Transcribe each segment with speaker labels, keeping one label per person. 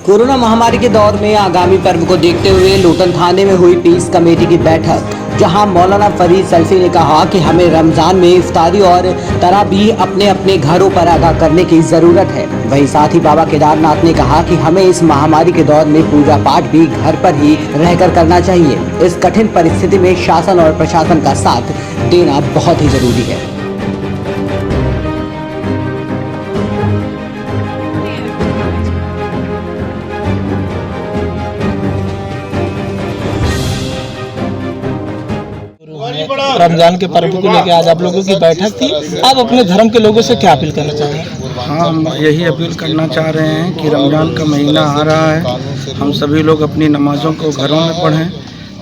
Speaker 1: Corona महामारी के दौर में आगामी पर्व को देखते हुए लोटन थाने में हुई पीस कमेटी की बैठक, जहां मौलाना फरीद सल्फी ने कहा कि हमें रमजान में इफ्तारी और तराबीह अपने अपने घरों पर अदा करने की जरूरत है। वहीं साथ ही बाबा केदारनाथ ने कहा कि हमें इस महामारी के दौर में पूजा पाठ भी घर पर ही रहकर करना चाहिए। इस कठिन परिस्थिति में शासन और प्रशासन का साथ देना बहुत ही जरूरी है।
Speaker 2: रमजान के पर्व को लेकर आज आप लोगों की बैठक थी। आप अपने धर्म के लोगों से क्या अपील करना चाहेंगे?
Speaker 3: हाँ, हम यही अपील करना चाह रहे हैं कि रमज़ान का महीना आ रहा है, हम सभी लोग अपनी नमाज़ों को घरों में पढ़ें,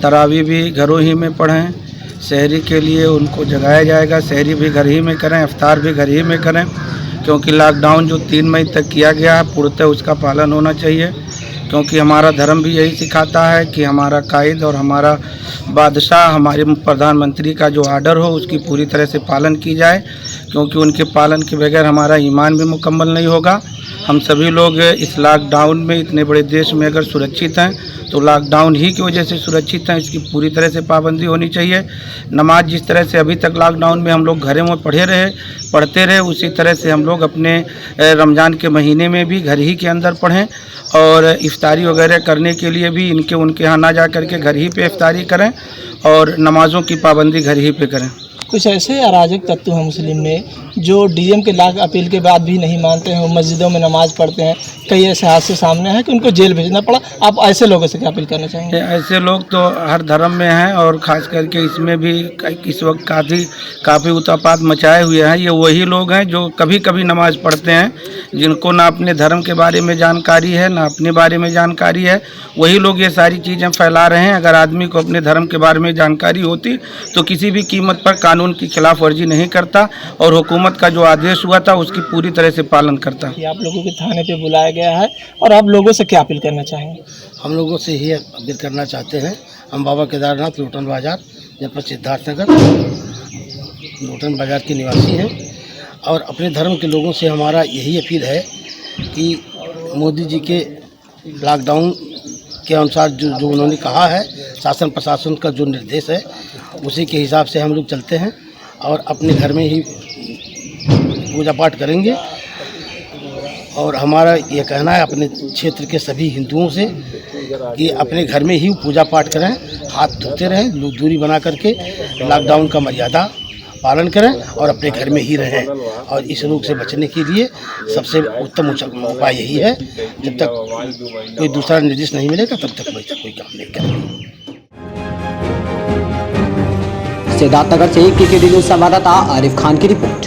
Speaker 3: तरावी भी घरों ही में पढ़ें। सहरी के लिए उनको जगाया जाएगा, सहरी भी घर ही में करें, इफ्तार भी घर ही में करें, क्योंकि लॉकडाउन जो 3 मई तक किया गया है पूर्णतः उसका पालन होना चाहिए। क्योंकि हमारा धर्म भी यही सिखाता है कि हमारा कायद और हमारा बादशाह, हमारे प्रधानमंत्री का जो आर्डर हो उसकी पूरी तरह से पालन की जाए, क्योंकि उनके पालन के बगैर हमारा ईमान भी मुकम्मल नहीं होगा। हम सभी लोग इस लॉकडाउन में इतने बड़े देश में अगर सुरक्षित हैं तो लॉकडाउन ही की वजह से सुरक्षित हैं, इसकी पूरी तरह से पाबंदी होनी चाहिए। नमाज जिस तरह से अभी तक लॉकडाउन में हम लोग घरों में पढ़ते रहे, उसी तरह से हम लोग अपने रमज़ान के महीने में भी घर ही के अंदर पढ़ें और इफ्तारी वगैरह करने के लिए भी उनके यहाँ ना जा कर के घर ही पे इफ्तारी करें और नमाज़ों की पाबंदी घर ही पे करें।
Speaker 2: कुछ ऐसे अराजक तत्व हैं मुस्लिम में जो डीएम के लाख अपील के बाद भी नहीं मानते हैं, वो मस्जिदों में नमाज़ पढ़ते हैं। कई ऐसे हादसे सामने हैं कि उनको जेल भेजना पड़ा। आप ऐसे लोगों से क्या अपील करना चाहेंगे?
Speaker 3: ऐसे लोग तो हर धर्म में हैं और ख़ास करके इसमें भी इस वक्त काफ़ी उतापात मचाए हुए हैं। ये वही लोग हैं जो कभी कभी नमाज़ पढ़ते हैं, जिनको ना अपने धर्म के बारे में जानकारी है ना अपने बारे में जानकारी है, वही लोग ये सारी चीज़ें फैला रहे हैं। अगर आदमी को अपने धर्म के बारे में जानकारी होती तो किसी भी कीमत पर कानून की खिलाफ वर्जी नहीं करता और हुकूमत का जो आदेश हुआ था उसकी पूरी तरह से पालन करता।
Speaker 2: आप लोगों के थाने पे बुलाया गया है और आप लोगों से क्या अपील करना चाहेंगे?
Speaker 4: हम लोगों से ही अपील करना चाहते हैं। हम बाबा केदारनाथ लोटन बाज़ार जनपद सिद्धार्थनगर लोटन बाज़ार के निवासी हैं और अपने धर्म के लोगों से हमारा यही अपील है कि मोदी जी के लॉकडाउन के अनुसार जो उन्होंने कहा है, शासन प्रशासन का जो निर्देश है उसी के हिसाब से हम लोग चलते हैं और अपने घर में ही पूजा पाठ करेंगे। और हमारा ये कहना है अपने क्षेत्र के सभी हिंदुओं से कि अपने घर में ही पूजा पाठ करें, हाथ धोते रहें, दूरी बना करके लॉकडाउन का मर्यादा पालन करें और अपने घर में ही रहें। और इस रोग से बचने के लिए सबसे उत्तम उपाय यही है, जब तक कोई दूसरा निर्देश नहीं मिलेगा तब तक कोई काम नहीं करेंगे।
Speaker 1: सिद्धार्थनगर से केकेडी न्यूज़ संवाददाता आरिफ खान की रिपोर्ट।